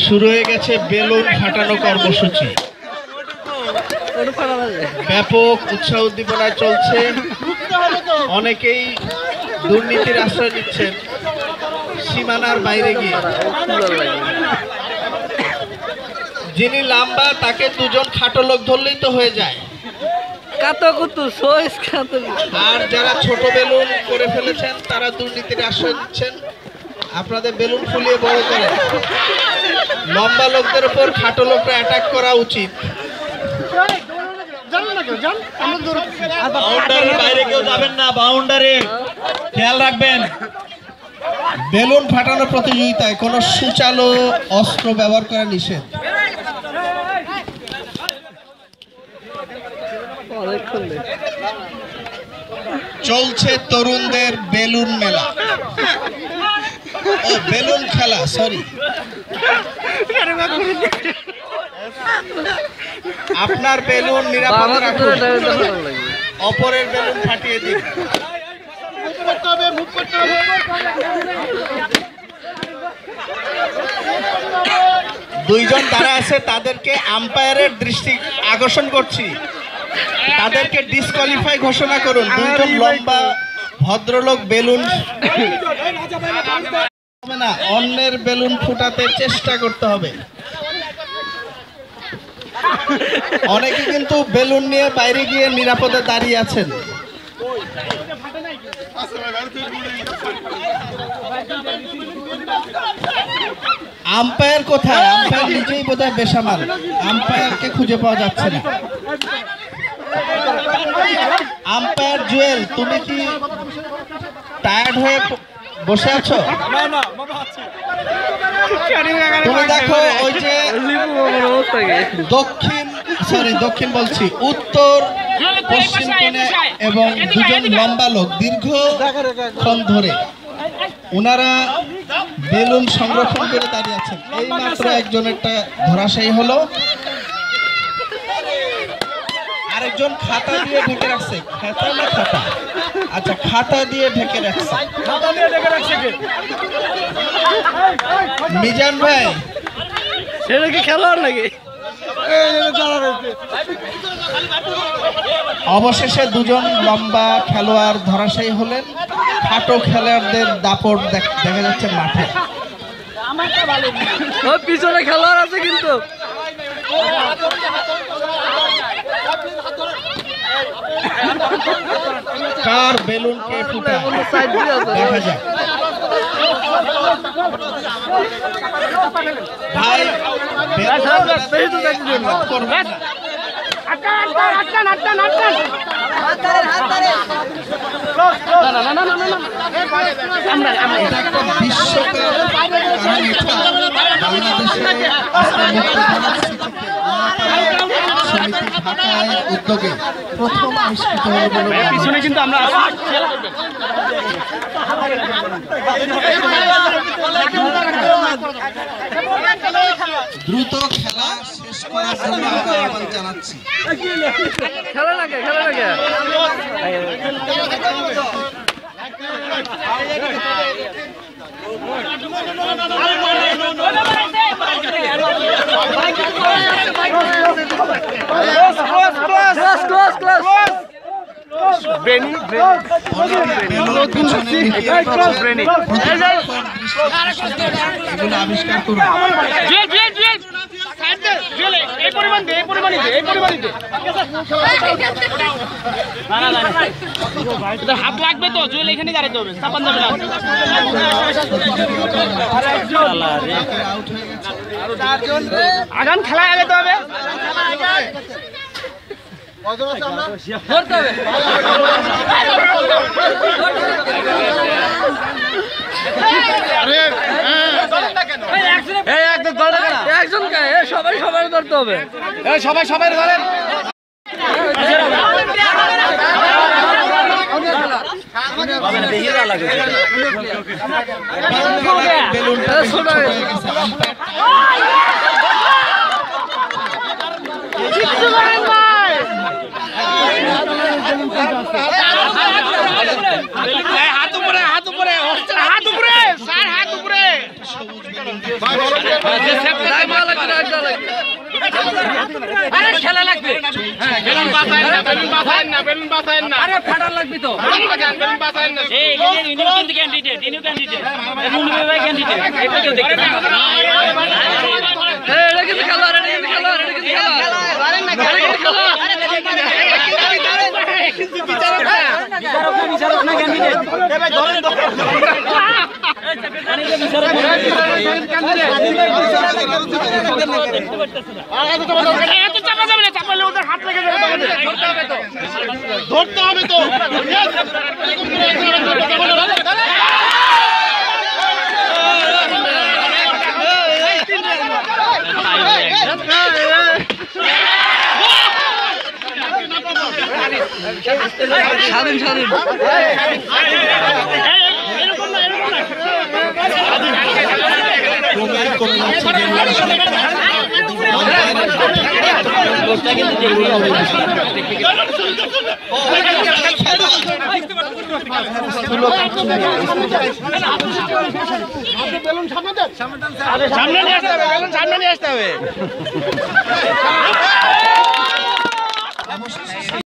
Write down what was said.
শুরু হয়ে গেছে বেলুন ফাটানো কর্মসূচি। ব্যাপক উৎসাহ উদ্দীপনা চলছে। অনেকেই দুর্নীতির আশ্রয় নিচ্ছেন সীমানার বাইরে গিয়ে। যিনি লম্বা তাকে দুজন খাটো লোক ধরলেই তো হয়ে যায়। আর যারা ছোট বেলুন করে ফেলেছেন তারা দুর্নীতির আশ্রয় নিচ্ছেন। আপনাদের বেলুন ফুলিয়ে বড় করে লম্বা লোকদের উপর খাটো লোকরা অ্যাটাক করা উচিত। বাউন্ডারির বাইরে কেউ যাবেন না, বাউন্ডারি খেয়াল রাখবেন। বেলুন ফাটানো প্রতিযোগিতায় কোনো সুচালো অস্ত্র ব্যবহার করা নিষেধ। চলছে তরুণদের বেলুন মেলা, ও বেলুন খেলা, সরি। আপনার বেলুন নিরাপদে রাখুন, অপরের বেলুন ফাটিয়ে দিন। দুইজন দাঁড়া আছে, তাদেরকে আম্পায়ারের দৃষ্টি আকর্ষণ করছি, তাদেরকে ডিসকোয়ালিফাই ঘোষণা করুন। দুইজন লম্বা ভদ্রলোক বেলুন না, অন্যের বেলুন ফুটাতে চেষ্টা করতে হবে। অনেকে কিন্তু বেলুন নিয়ে বাইরে গিয়ে নিরাপদে দাঁড়িয়ে আছেন। আম্পায়ার কোথায়? আম্পায়ার নিজেই বোধহয় বেসামাল, আম্পায়ারকে খুঁজে পাওয়া যাচ্ছে না। আম্পায়ার জুয়েল, তুমি কি টায়ার্ড হয়ে বসে আছো? তুমি দেখো ওই যে দক্ষিণ বলছি, উত্তর পশ্চিম কোণে এবং দুজন লম্বা লোক দীর্ঘক্ষণ ধরে ওনারা বেলুন সংরক্ষণ করে দাঁড়িয়ে আছেন। এই মাত্র একজনেরটা ধরাশায়ী হলো, আরেকজন খাতা দিয়ে ঢেকে রাখছে। খাতা না খাতা? আচ্ছা, খাতা দিয়ে ঢেকে রাখছে। মিজান ভাই, সেটা কি খেলোয়াড় নাকি? অবশেষে দুজন লম্বা খেলোয়াড় ধরাশায়ী হলেন। খাটো খেলোয়াড়দের দাপট দেখা যাচ্ছে মাঠে। পিছনে খেলোয়াড় আছে কিন্তু। কার বেলুনকে ফুটায় দেখা যায়। ভাই উদ্যোগে প্রথম আবিষ্কৃত পিছনে কিন্তু আমরা দ্রুত খেলা শেষ করার জন্য আহ্বান জানাচ্ছি। খেলা লাগে আবিষ্কার করুন। হাত লাগবে তো, জুয়েল এখানে দাঁড়াতে হবে, চাপান যাবে না। আগান খেলায় আগাতে হবে। সবাই সবাই ধরতে হবে, সবাই সবাই ধরেন। হাত উপরে, হাত উপরে, ডাক দেওয়া লাগবে, ডাক দেওয়া লাগবে। আরে ফাটার লাগবে তো। এটা কিন্তু খেলোয়াড়, এটা কিন্তু খেলোয়াড়, এটা কিন্তু খেলোয়াড়। এটা কিন্তু খেলোয়াড়। এত চাপা যাবে না, চাপালে ওদের হাত লেগে যাবে। ধরতে হবে তো স্বাধীন স্বাধীন। এরকম না, এরকম না। ক্রমেই কমে যাচ্ছে বেলুনের সংখ্যা। সামনে নিয়ে আসতে হবে, সামনে নিয়ে আসতে হবে।